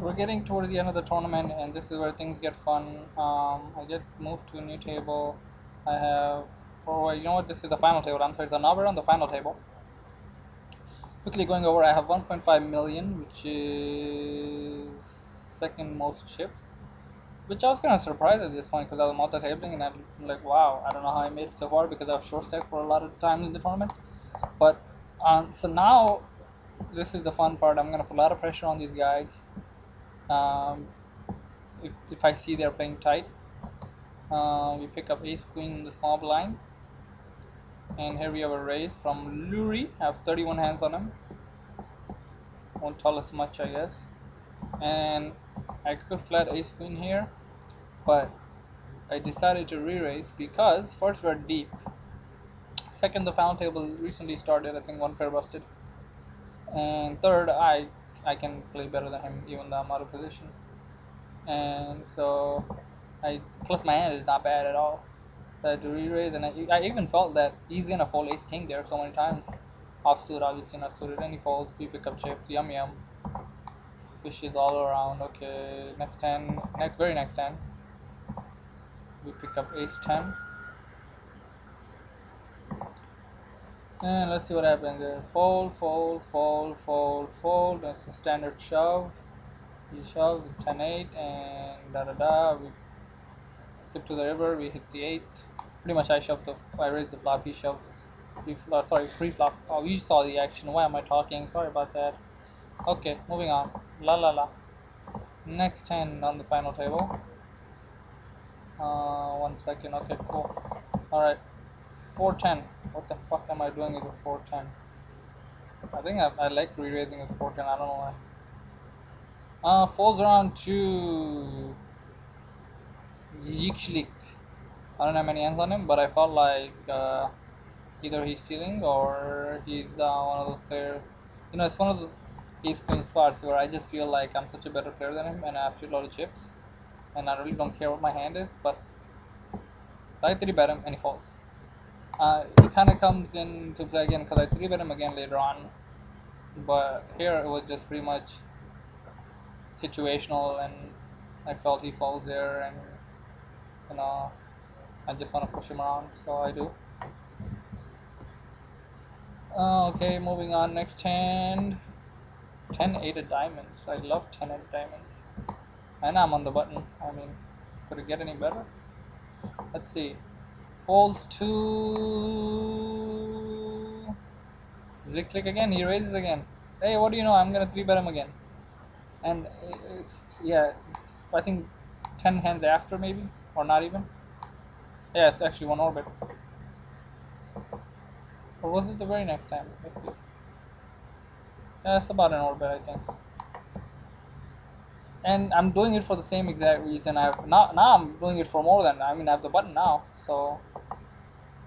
we're getting towards the end of the tournament, and this is where things get fun. I get moved to a new table. I have, oh, you know what? This is the final table. I'm sorry, now we're on the final table. Quickly going over, I have 1.5 million, which is second most chips. Which I was kind of surprised at this point because I was multi-tabling and I'm like, wow, I don't know how I made it so far because I was short stack for a lot of times in the tournament. But so now this is the fun part. I'm gonna put a lot of pressure on these guys. Um, if I see they're playing tight, we pick up ace queen in the small blind, and here we have a raise from Luri. I have 31 hands on him. Won't tell us much, I guess. And I could flat ace queen here, but I decided to re-raise because first we're deep. Second, the final table recently started. I think one pair busted. And third, I can play better than him even though I'm out of position. And so I plus my hand is not bad at all. So I had to re-raise, and I even felt that he's gonna fold ace king there so many times. Offsuit, obviously not suited, and he folds. We pick up chips. Yum yum. Fishes all around. Okay, next hand, very next hand, we pick up ace 10. And let's see what happens there. Fold, fold, fold, fold, fold. That's a standard shove. He shoves 10-8 and da da da. We skip to the river. We hit the 8. Pretty much I raise the flop. He shoves pre-flop. Oh, you saw the action. Why am I talking? Sorry about that. Okay, moving on. La la la. Next hand on the final table. 1 second. Okay, cool. Alright. 410. What the fuck am I doing with the 410? I think I like re-raising with 410. I don't know why. Folds around to Yikshlik. I don't have many hands on him, but I felt like either he's stealing or he's one of those players. You know, it's one of those ace queen spots where I just feel like I'm such a better player than him and I have a lot of chips. And I really don't care what my hand is, but I 3-bet him and he falls. It kind of comes into play again because I 3-bet him again later on. But here it was just pretty much situational, and I felt he falls there, and you know I just want to push him around, so I do. Okay, moving on. Next hand, 10-8 of diamonds. I love 10-8 of diamonds, and I'm on the button. I mean, could it get any better? Let's see. Folds to Zick click again. He raises again. Hey, what do you know? I'm gonna 3-bet him again. And I think 10 hands after, maybe, or not even. Yeah, it's actually one orbit. Or was it the very next time? Let's see. Yeah, it's about an orbit, I think. And I'm doing it for the same exact reason. Now I'm doing it for more than, I mean, I have the button now, so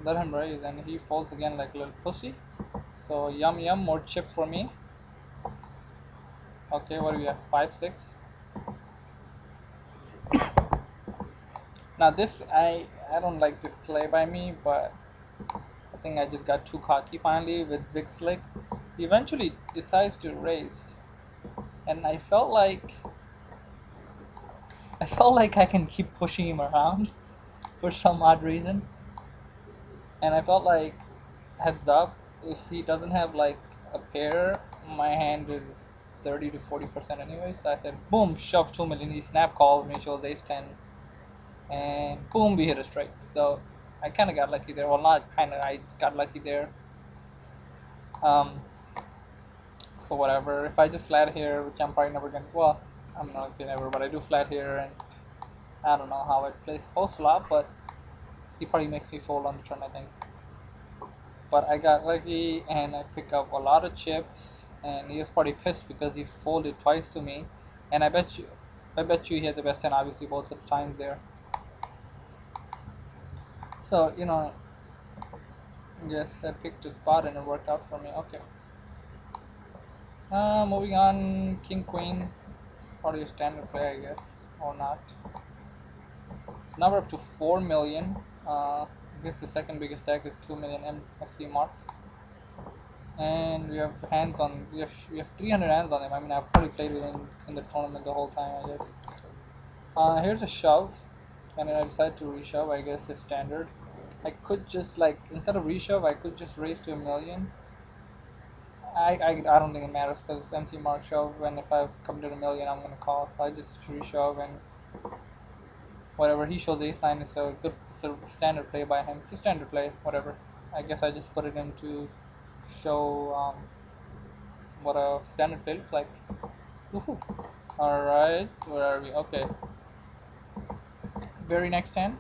let him raise, and he folds again like a little pussy. So yum yum, more chips for me. Okay, what do we have? 5-6. Now this, I don't like this play by me, but I think I just got too cocky finally with Zig Slick. He eventually decides to raise, and I felt like I can keep pushing him around for some odd reason. And I felt like, heads up, if he doesn't have like a pair, my hand is 30 to 40% anyway. So I said, boom, shove 2 million. He snap calls me, shows ace 10, and boom, we hit a straight. So I kind of got lucky there. Well, not kind of, I got lucky there. So whatever. If I just flat here, which I'm probably never gonna. Well, I'm not gonna say never, but I do flat here, and I don't know how it plays post flop, but he probably makes me fold on the turn, I think. But I got lucky and I pick up a lot of chips, and he was probably pissed because he folded twice to me, and I bet you he had the best hand obviously both of the times there. So yes, I picked a spot and it worked out for me. Okay. Moving on, king queen. It's probably a standard play, I guess, or not. Now we're up to 4 million. I guess the second biggest stack is 2 million MFC mark. and we have 300 hands on him. I mean, I've probably played with him in the tournament the whole time, I guess. Here's a shove, and then I decided to reshove. I guess it's standard. I could just like instead of reshove, I could just raise to a million. I don't think it matters because it's MC Mark shove, and if I've come to a million, I'm gonna call. So I just reshove and whatever he shows ace nine is a good, it's a standard play by him. It's a standard play, whatever. I guess I just put it in to show what a standard play looks like. Woohoo! All right, where are we? Okay, very next hand,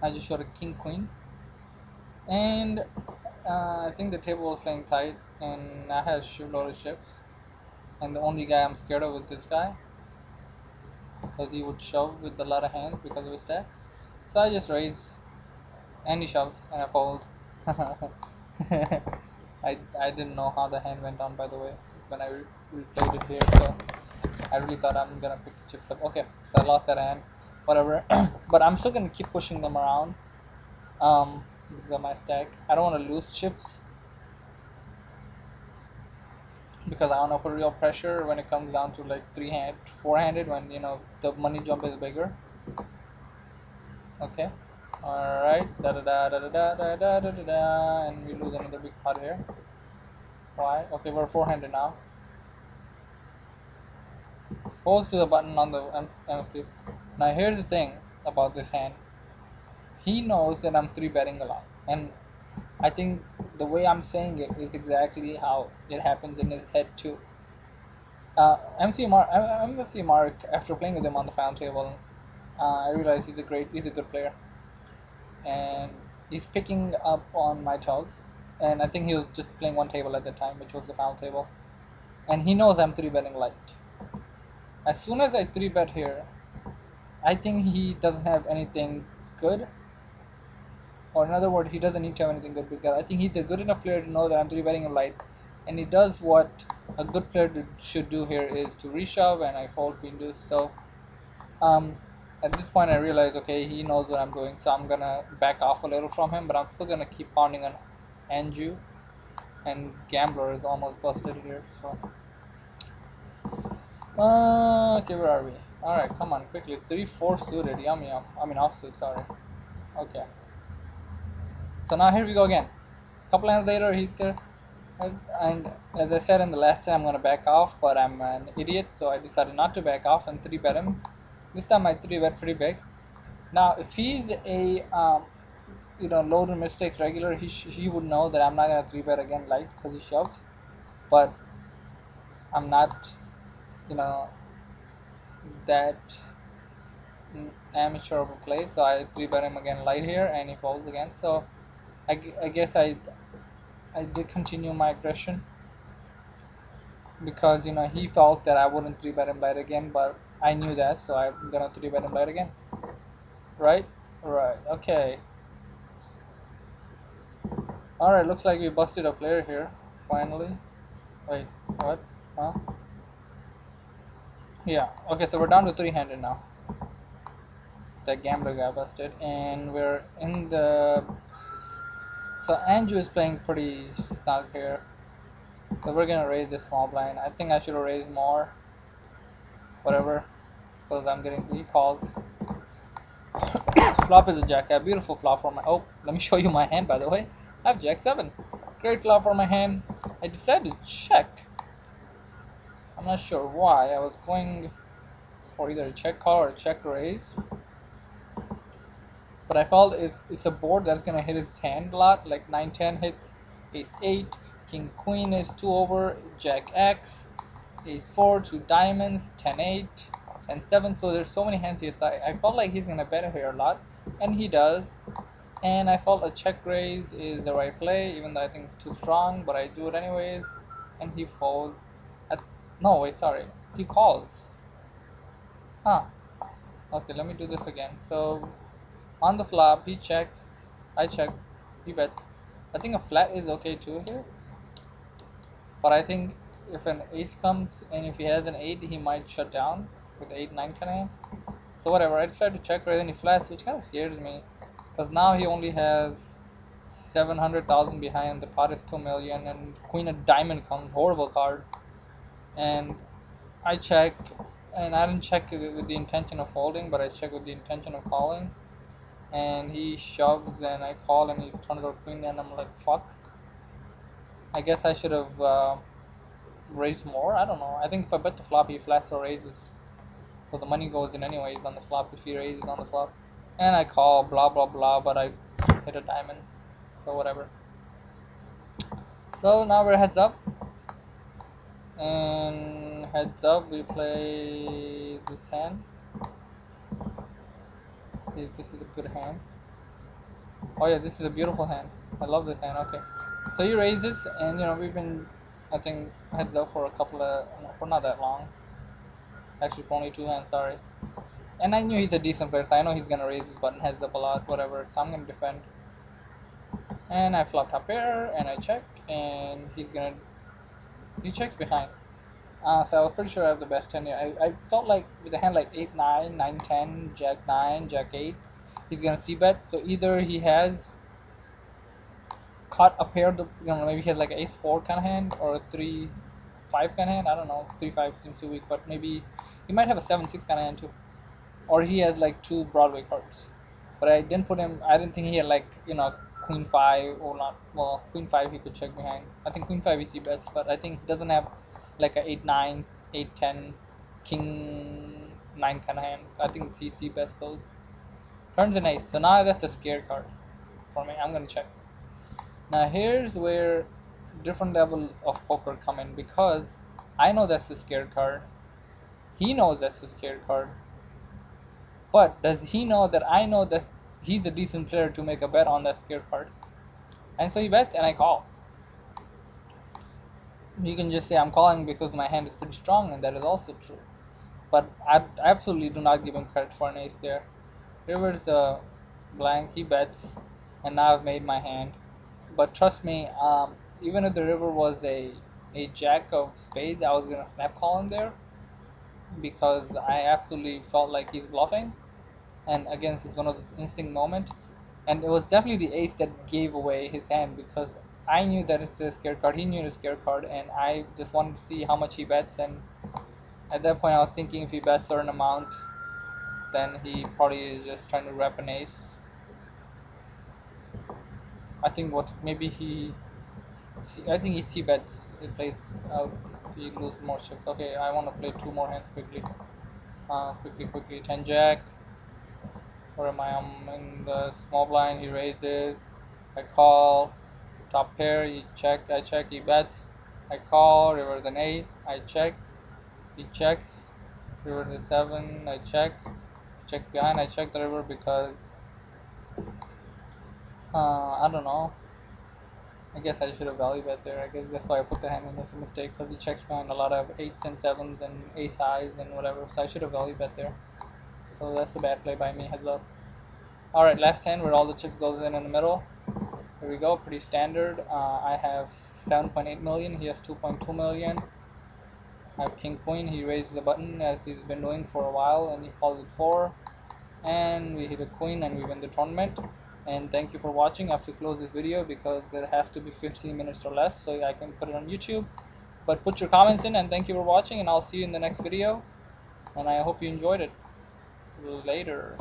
I just showed a king queen, and I think the table was playing tight, and I had a load of chips, and the only guy I'm scared of is this guy, because he would shove with a lot of hands because of his stack. So I just raise, and he shoves, and I fold. I didn't know how the hand went on, by the way, when I replayed it here, so I really thought I'm gonna pick the chips up. Okay, so I lost that hand, whatever. But I'm still gonna keep pushing them around, because of my stack. I don't want to lose chips because I want to put real pressure when it comes down to like four-handed when the money jump is bigger. Okay, all right, da da da da da da da da da da, and we lose another big pot here. Why? Okay, we're four-handed now. Pose to the button on the MC. Now here's the thing about this hand. He knows that I'm three betting a lot, and I think the way I'm saying it is exactly how it happens in his head too. MC Mark, after playing with him on the fan table, I realized he's a good player, and he's picking up on my tells. And I think he was just playing one table at the time, which was the foul table, and he knows I'm three betting light. As soon as I three bet here, I think he doesn't have anything good, or in other words, he doesn't need to have anything good because I think he's a good enough player to know that I'm three betting him light, and he does what a good player should do here is to reshove, and I fold queen deuce. So um, at this point, I realize okay, he knows what I'm doing, so I'm gonna back off a little from him, but I'm still gonna keep pounding on Anju, and Gambler is almost busted here. So okay, where are we? All right, come on, quickly. 3-4 suited, yum yum. I mean offsuit, sorry. Okay. So now here we go again. Couple hands later, and as I said in the last time, I'm gonna back off, but I'm an idiot, so I decided not to back off and three bet him. This time I three bet pretty big. Now, if he's a load and mistakes regular, he would know that I'm not gonna three bet again light because he shoved, but I'm not, you know, that amateur of a play, so I three bet him again light here, and he folds again. So I guess I did continue my aggression because he felt that I wouldn't three bet him light again, but I knew that, so I'm gonna three bet him light again. Right? Right. Okay. All right. Looks like we busted a player here finally. Wait. What? Huh? Yeah. Okay. So we're down to three-handed now. The gambler got busted, and we're in the. So Andrew is playing pretty snug here. So we're gonna raise this small blind. I think I should have raised more. Whatever. Because I'm getting 3 calls. Flop is a jack. A beautiful flop for my. Oh, let me show you my hand, by the way. I have jack 7. Great flop for my hand. I decided to check. I'm not sure why. I was going for either a check call or a check raise. But I felt it's a board that's gonna hit his hand a lot. Like 9-10 hits ace 8, king queen is 2 over, jack X, ace 4, 2 diamonds, 10-8, and 7. So there's so many hands here. So I felt like he's gonna bet here a lot, and he does. And I felt a check raise is the right play, even though I think it's too strong, but I do it anyways. And he folds. No, wait, sorry. He calls. Huh. Okay, let me do this again. So on the flop, he checks. I check. He bets. I think a flat is okay too here. But I think if an ace comes and if he has an 8, he might shut down with 8, 9 kind of hand. So whatever. I decided to check raise and he flats, which kind of scares me. Because now he only has 700,000 behind. The pot is 2 million, and queen of diamond comes, horrible card. And I check, and I didn't check it with the intention of folding, but I check with the intention of calling. And he shoves, and I call, and he turns out queen, and I'm like, fuck. I guess I should have raised more. I don't know. I think if I bet the flop, he flats or raises, so the money goes in anyways on the flop if he raises on the flop. And I call, blah blah blah, but I hit a diamond, so whatever. So now we're heads up, and heads up we play this hand. See if this is a good hand. Oh yeah, this is a beautiful hand. I love this hand. Okay, so he raises, and we've been, I think, heads up for a couple of, no, for not that long. Actually, for only 2 hands. Sorry. And I knew he's a decent player, so I know he's gonna raise his button heads up a lot, whatever. So I'm gonna defend. And I flop top pair, and I check, and he checks behind. So I was pretty sure I have the best hand here. I felt like with a hand like 8-9, 9-10, Jack 9, Jack 8, he's gonna see bet. So either he has caught a pair, maybe he has like an ace 4 kind of hand, or a 3-5 kind of hand. I don't know. 3-5 seems too weak, but maybe he might have a 7-6 kind of hand too, or he has like 2 Broadway cards. But I didn't put him. I didn't think he had like Queen 5 or not. Well, Queen 5 he could check behind. I think Queen 5 is the best, but I think he doesn't have like a 8-9, 8-10, King 9 kind of hand. I think he see best those. Turns an ace, so now that's a scare card for me. I'm gonna check. Now here's where different levels of poker come in, because I know that's a scared card. He knows that's a scared card. But does he know that I know that he's a decent player to make a bet on that scare card? And so he bets, and I call. You can just say I'm calling because my hand is pretty strong, and that is also true. But I absolutely do not give him credit for an ace there. River's a blank, he bets, and now I've made my hand. But trust me, even if the river was a jack of spades, I was gonna snap call him there, because I absolutely felt like he's bluffing, and again, it's one of those instinct moment. And it was definitely the ace that gave away his hand, because I knew that it's a scare card, he knew it's a scare card, and I just wanted to see how much he bets. And at that point I was thinking if he bets a certain amount, then he probably is just trying to rep an ace. I think I think he c-bets, he plays out, he loses more chips. Okay, I want to play 2 more hands quickly. Quickly, 10 jack. Where am I? I'm in the small blind, he raises, I call, top pair, he checks, I check, he bets, I call, river's an 8, I check, he checks, river's a 7, I check behind, I check the river because, I don't know, I guess I should have value bet there. I guess that's why I put the hand in. That's a mistake, because he checks behind a lot of 8s and 7s and ace highs and whatever, so I should have value bet there. So that's a bad play by me, heads up. Alright, last hand where all the chips goes in the middle. Here we go, pretty standard. I have 7.8 million, he has 2.2 million. I have king queen, he raises the button as he's been doing for a while, and he calls it 4. And we hit a queen, and we win the tournament. And thank you for watching. I have to close this video because there has to be 15 minutes or less so I can put it on YouTube. But put your comments in, and thank you for watching, and I'll see you in the next video. And I hope you enjoyed it. Later.